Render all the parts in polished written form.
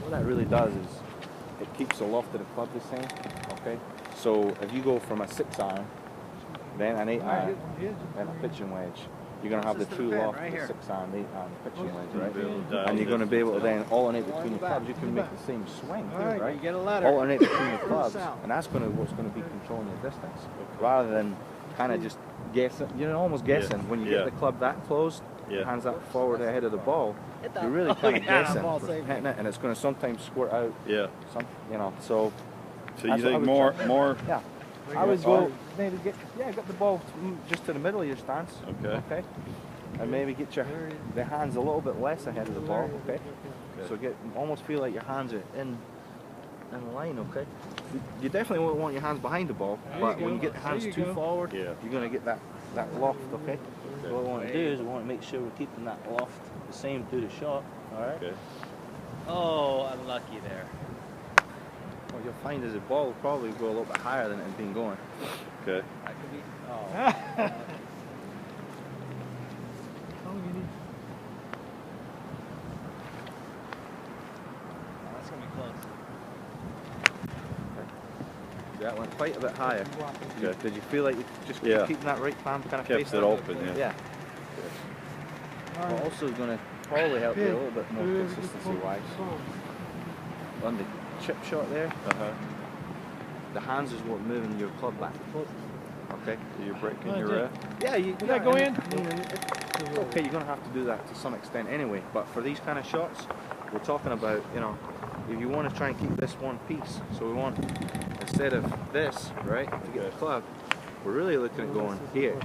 what that really does is it keeps the loft of the club the same. Okay, so if you go from a 6-iron, then an 8-iron, then a pitching wedge, you're going to have the true loft, the 6-iron, 8-iron pitching wedge, right? And you're going to be able to then alternate between the clubs. You can make the same swing, right? You get a ladder. Alternate between the clubs, and that's what's going to be controlling your distance, rather than kind of just guessing. You're almost guessing when you get the club that close, hands that forward ahead of the ball. You're really kind of guessing, hitting it, and it's going to sometimes squirt out. Yeah. You know, so. So you think more? Yeah. I would go maybe get the ball just to the middle of your stance. Okay. And maybe get the hands a little bit less ahead of the ball. Okay. So almost feel like your hands are in line. Okay. You definitely won't want your hands behind the ball, but when you get the hands too forward, you're going to get that loft. Okay. So what we want to do is we want to make sure we're keeping that loft the same through the shot. All right. Okay. Oh, unlucky there. What you'll find is the ball will probably go a little bit higher than it has been going. Okay. That could be. Oh. That's gonna be close. That went quite a bit higher. Okay. Did you feel like you just keeping that right palm kind of kept faced it open? Yeah. Well, also going to probably help you a little bit more consistency wise. On the chip shot there, the hands is what moving your club back. Okay. You're breaking your ref? Yeah, you that go in? It's okay, you're going to have to do that to some extent anyway, but for these kind of shots, we're talking about, you know, if you want to try and keep this one piece, so we want, instead of this, right, to get the club, we're really looking at going here.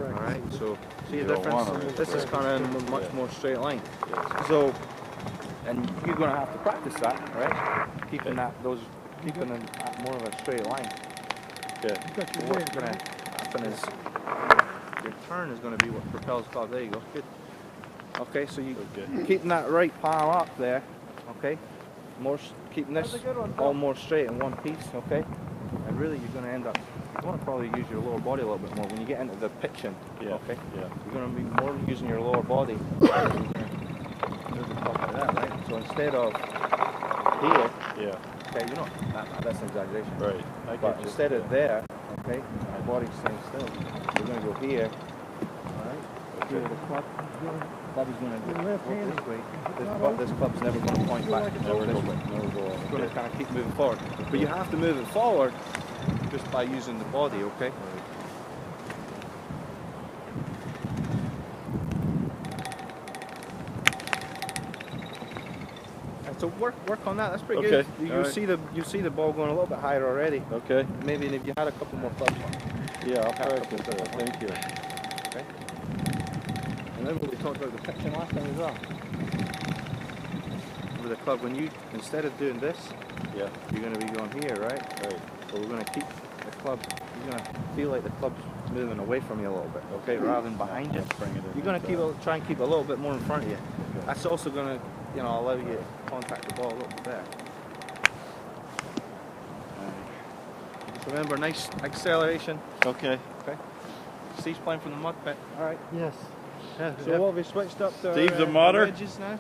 Alright, so see the difference? This is kind of a much more straight line. So, and you're going to have to practice that, right? Keeping keeping them at more of a straight line. Okay. So what's going to happen is your turn is going to be what propels the club. There you go. Good. Okay, so you keeping that right palm up there. Okay. Keeping this all more straight in one piece. Okay. And really, you're going to end up. You want to probably use your lower body a little bit more when you get into the pitching. Okay. You're going to be more using your lower body. Move the club like that, right? So instead of here. Okay, you know, that's an exaggeration. Right. But instead of there, okay, my body's staying still. We're going to go here. Alright? Here, the club is going to go this way. This club's never going to point back. It's going to kind of keep moving forward. But you have to move it forward just by using the body, okay? So work on that. That's pretty good. You see the ball going a little bit higher already. Okay. Maybe if you had a couple more clubs on. Yeah, I'll practice that. Thank you. Okay. And then we talked about the pitching last time as well. With the club, when you instead of doing this, you're going to be going here, right? Right. So we're going to keep the club. You're going to feel like the club's moving away from you a little bit, okay, rather than behind you. You're going to try and keep a little bit more in front of you. Okay. That's also going to, you know, allow you to contact the ball a little bit better. So remember, nice acceleration. Okay. Steve's playing from the mud pit. All right. Yes. So what have we switched up to? Steve's a mudder. Wedges now.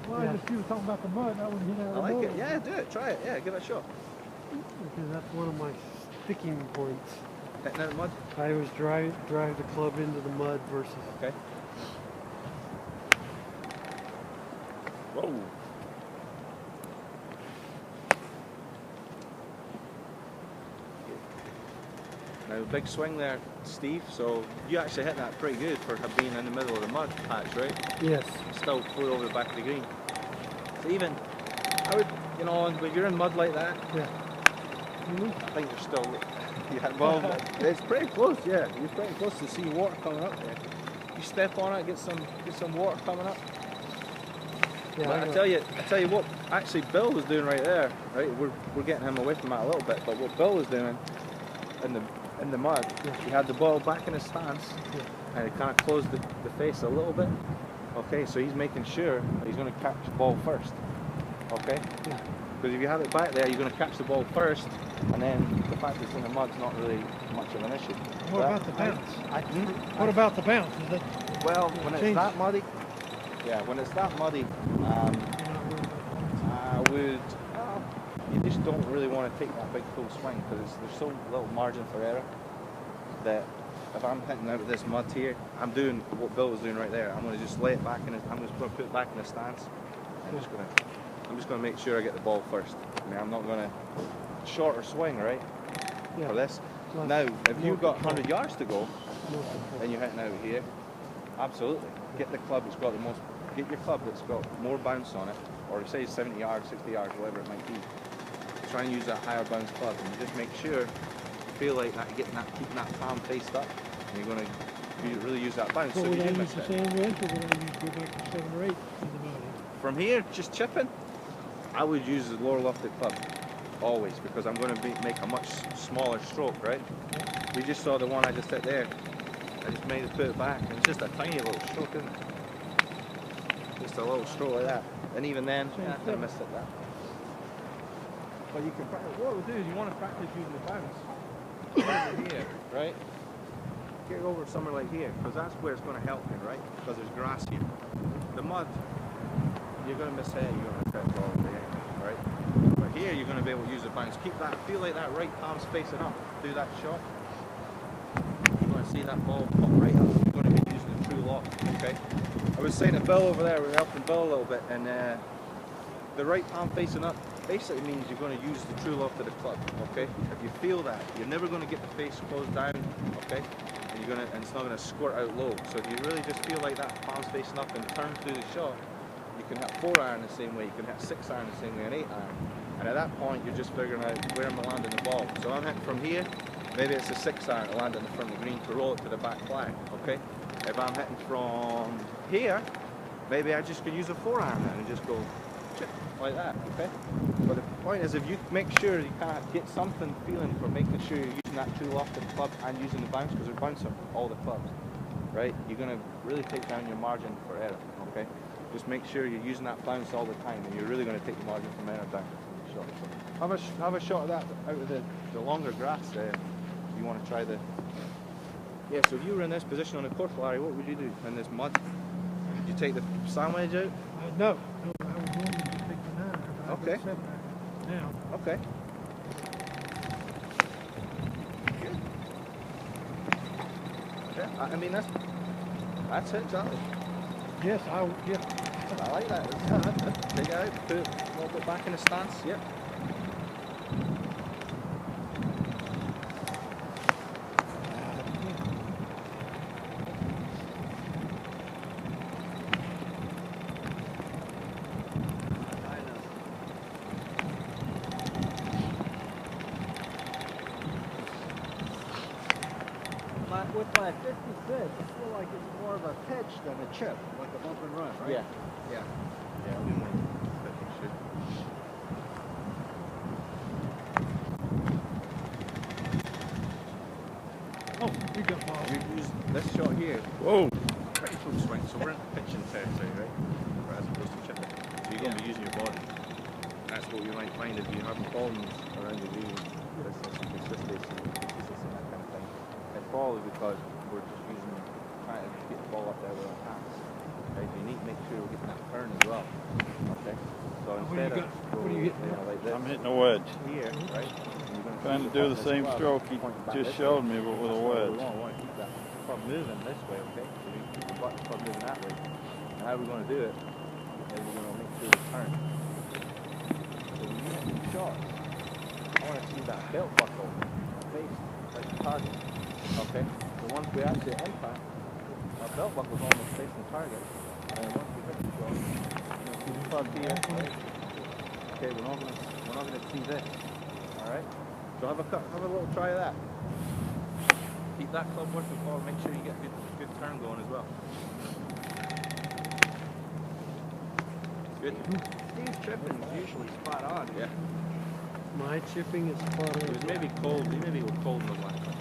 Well, I just you were talking about the mud. I wouldn't hit out I like it. Yeah, do it. Try it. Yeah, give it a shot. Because that's one of my sticking points. Hitting out the mud. I always drive the club into the mud versus. Okay. Whoa. Now, big swing there, Steve. So you actually hit that pretty good for being in the middle of the mud patch, right? Yes. Still flew over the back of the green. So even, I would, you know, when you're in mud like that, I think you're still. Well, it's pretty close. Yeah, you're pretty close to see water coming up there. You step on it, get some water coming up. Yeah, but I tell you what, actually Bill was doing right there, right? We're getting him away from that a little bit, but what Bill was doing in the mud, he had the ball back in his stance, and he kind of closed the face a little bit. Okay, so he's making sure that he's going to catch the ball first. Okay? Because if you have it back there, you're going to catch the ball first, and then the fact it's in the mud's not really much of an issue. What about the bounce? What about the bounce? Is it? Well, when it's that muddy, when it's that muddy, don't really want to take that big full swing because there's so little margin for error that if I'm hitting out of this mud here, I'm doing what Bill was doing right there. I'm going to just lay it back in. I'm just going to put it back in the stance. I'm just going to make sure I get the ball first. I mean, I'm not going to shorter swing, right? Yeah. For this. Plus, Now, if more you've got control. 100 yards to go More control. and you're hitting out here, absolutely. Get the club that's got the most. Get your club that's got more bounce on it, or say 70 yards, 60 yards, whatever it might be. Try and use that higher bounce club, and you just make sure, feel like that, keeping that palm faced up, and you're going to really use that bounce. So So would if I you do use miss the it, same wedge, or would I use go back to 7 or 8 in the body? from here, just chipping, I would use the lower lofted club, always, because I'm going to make a much smaller stroke, right? We just saw the one I just hit there. I just made it put it back, and it's just a tiny little stroke, isn't it? Just a little stroke like that. And even then, I missed it that. But you can practice, what we'll do is you want to practice using the bounce over here, right? Get over somewhere like here, because that's where it's going to help you, right? Because there's grass here. The mud, you're going to miss hair, you're going to miss all the way, right? But here you're going to be able to use the bounce. Keep that, feel like that right palm's facing up. Do that shot. You're going to see that ball pop right up. You're going to be using the true lock, okay? I was saying to Bill over there, we were helping Bill a little bit, and the right palm facing up basically means you're going to use the true lock of the club, okay? If you feel that, you're never going to get the face closed down, okay? And it's not going to squirt out low. So if you really just feel like that palm's facing up and turn through the shot, you can hit 4-iron the same way, you can hit 6-iron the same way, and 8-iron. And at that point, you're just figuring out where I'm landing the ball. So I'm hitting from here, maybe it's a 6-iron to land in the front of the green to roll it to the back flag, okay? If I'm hitting from here, maybe I just could use a 4-iron then and just go chip like that, okay? But the point is, if you make sure you kind of get something feeling for making sure you're using that true loft of the club and using the bounce, because they're bouncing all the clubs, right? You're going to really take down your margin for error, okay? Just make sure you're using that bounce all the time, and you're really going to take the margin from error down. Shot. Have a shot of that out of the longer grass there. If you want to try the. Yeah, so if you were in this position on the course, Larry, what would you do in this mud? Did you take the sand wedge out? No, I was going to just take the 9. Okay. 7 now. Okay. Good. Yeah, I mean that's it, exactly. Yes, I like that. Take it out, put it a little bit back in the stance. Yep. With my 56, I feel like it's more of a pitch than a chip, like a bump and run, right? Yeah. Yeah. Yeah. We might. I think should. Oh, we got ball. We use this shot here. Whoa. Pretty full swing, so we're in pitching territory, right? As opposed to chipping. So you're going to be using your body. That's what you might find if you have problems around the green. Consistency, that kind of thing. It's probably because we're just trying to get the ball up there with our hands. Right? You need to make sure we're getting that turn as well. Okay? So instead of what do you get? like this, I'm hitting a wedge. here, right? And you're gonna Trying to keep do the the club same this stroke club he pointing back just this showed way. me, but with a That's what wedge. we want to keep that club moving this way, okay? So we keep the club moving that way. And how we're going to do it is we're going to make sure we turn. So when you hit these shots, I want to see that belt buckle face like the target. Okay? So once we actually impact, our belt buckle's almost facing the target. And then once we hit the shot, you know, club here, right? Okay, we're not gonna see this. Alright? So have a little try of that. Keep that club working forward, make sure you get a good turn going as well. Good. Steve's tripping is usually spot on. Yeah. My chipping is spot It on. was maybe cold, maybe it was cold in the last one.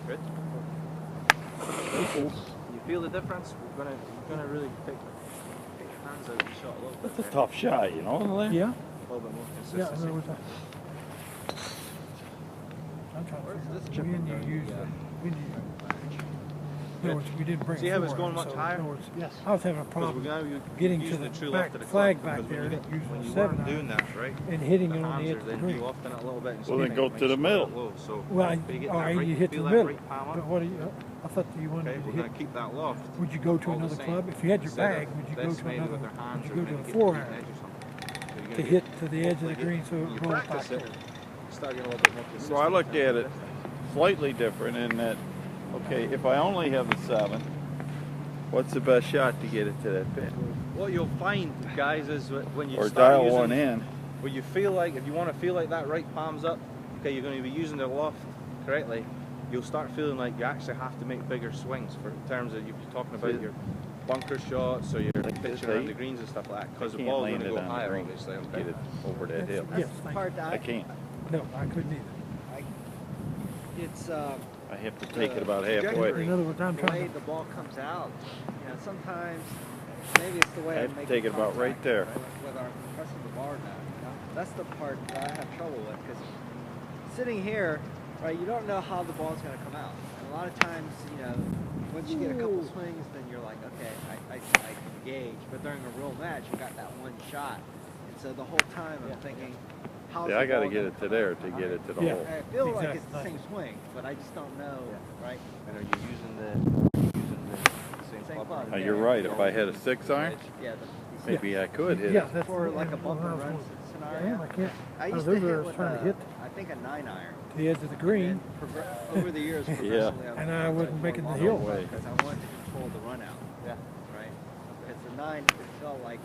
Good. You feel the difference? We're gonna really take your hands out of the shot a little bit. That's a there. tough shot, you know, Larry? Yeah? A little bit more Yeah, I consistency. know what that. I I'm trying to Where's figure this out chip when going? you use Yeah. when you. In other words, we didn't bring See it how it's forward, going much so, higher? In other words, Yes. I was having a Because problem we're going to getting use to the the true back left of the flag club, back because there when using you a weren't 7 doing iron that, right? and hitting The it on the hands edge are of the then green. you off in it a little bit and Well, then spinning go it to makes the it middle. low. So Well, if you get all that right, right, you hit feel the that middle. right palm But up. what do you? I thought you wanted Okay, to we're hit. going to keep that loft. Would you go to all the another same. club? If you had your Instead bag, of would you go this to maybe another? with their hands Would or you go maybe to a get 4 the iron edge or something. So you're to gonna hit get- to the edge of the hopefully green so you it rolls back practice it, there? start getting a little bit more consistent. So I looked in at terms it of this. slightly different in that, okay, if I only have the 7, what's the best shot to get it to that pin? What you'll find, guys, is when you Or start dial using, one in. where you feel like, if you want to feel like that right palm's up, okay, you're going to be using the loft correctly, you'll start feeling like you actually have to make bigger swings for in terms of if you're talking about See? your bunker shots or your Like this pitching around height? the greens and stuff like that, because the Can't ball's going land to it go on the higher, green. obviously. Get Okay. it over that hill. Yes, The thank part you. I can't. No, I couldn't either. It's I have to take the it about halfway. trajectory, In other words, I'm the way trying to. the ball comes out. You know, sometimes maybe it's the way I I have to make take it about right contact, there. With our pressing the bar now. You know? That's the part that I have trouble with because sitting here, right, you don't know how the ball's going to come out. And a lot of times, you know, once you get a couple swings, then you're like, okay, I can gauge. But during a real match, you got that one shot, and so the whole time I'm thinking, how's Yeah, I got got to get it to there to get it to the Yeah. hole. I feel like it's the Exactly. same swing, but I just don't know, right? And are you using the same Same club? club. Now, you're right. If I had a 6 iron, Yeah. maybe I could hit Yeah, it. that's For like a what bumper I was run going- scenario. Damn, I can't. I I used was to over there, I hit was with trying to hit I think a 9 iron. to the edge of the green. Over the years, Yeah. progressively, I've And I gone wasn't to making the more hill. long No way. because I wanted to control the run out. Yeah. Right. Because the 9, it felt like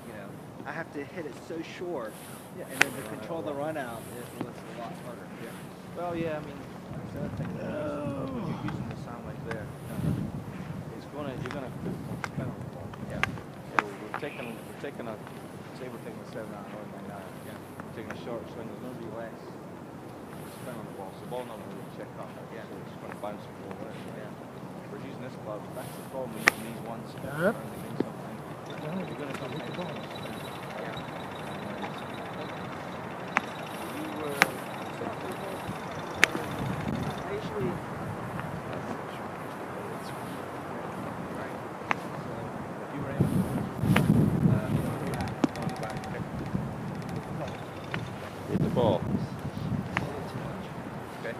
I have to hit it so short, and then to control the run out, it was a lot harder. Yeah. Well, yeah, I mean, that's the other thing. When you're using the sound like there, you're gonna spin on the ball. Yeah. So we're taking a, say we're taking a 7 iron or a 9 iron. Yeah. We're taking a short swing. There's going to be less spin on the ball. So the ball not going to check up. Yeah. So it's going to bounce and go over. Yeah. We're using this club. That's the problem with using these ones. Yep. Around the green sometimes. You're going to sometimes spin. Yeah. You were. I usually. If you were able to on the back pick. Hit the ball. Okay.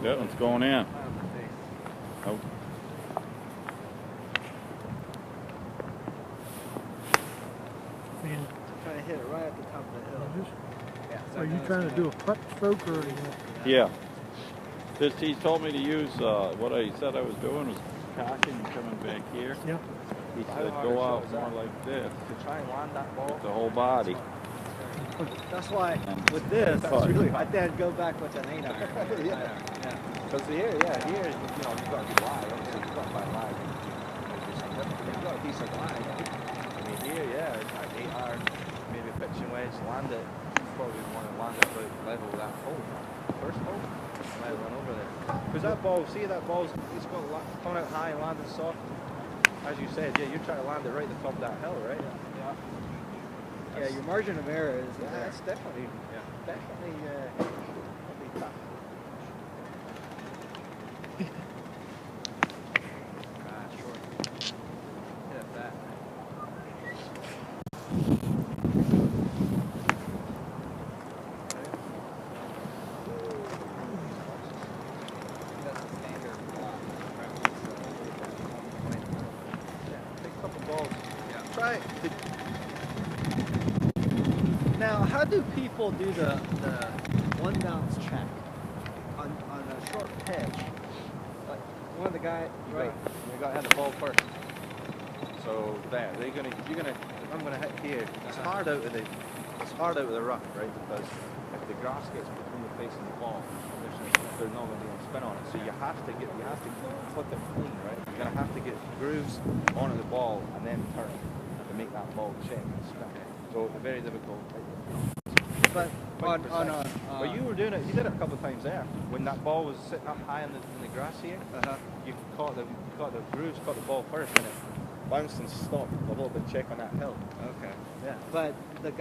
That one's going in. Nope. I mean, Trying to hit it right at the top of the hill. Yeah. are you trying to do a putt stroke or? Yeah. Just he told me to use what I said I was doing was cocking and coming back here. Yeah. He said go out more like this. To try and land that ball. With the whole body. That's why And with this, that's really I then go back with an 8 iron. Yeah. Yeah. Because here, you've got to be wide. Obviously, you've got to find wide. You've got a decent line. I mean, here, yeah, it's like 8 iron, maybe a pitching wedge, land it. Probably want to land it about level with that hole. First hole, might run over there. Because that ball, see that ball's, it's got coming out high and landing soft. As you said, yeah, you're trying to land it right at the top of that hill, right? Yeah. Yeah, your margin of error is Yeah, it's definitely, definitely tough. short. Hit that. That's a standard block. Take a couple balls. Yeah. Try it. Now, how do people do the one bounce check on a short pitch? Like one of the guys, right? You got to hit the ball first. So there, you're gonna. If I'm gonna hit here, it's hard out of the rough, right? Because if the grass gets between the face and the ball, there's not gonna be any spin on it. So you have to clip it clean, right? You're gonna have to get grooves onto the ball and then turn to make that ball check and spin. So it's very difficult. But Quite on precise. But you were doing it. You did it a couple of times there when that ball was sitting up high in the grass here. You caught the grooves, caught the ball first, and it bounced and stopped a little bit check on that hill. Okay. Yeah. But the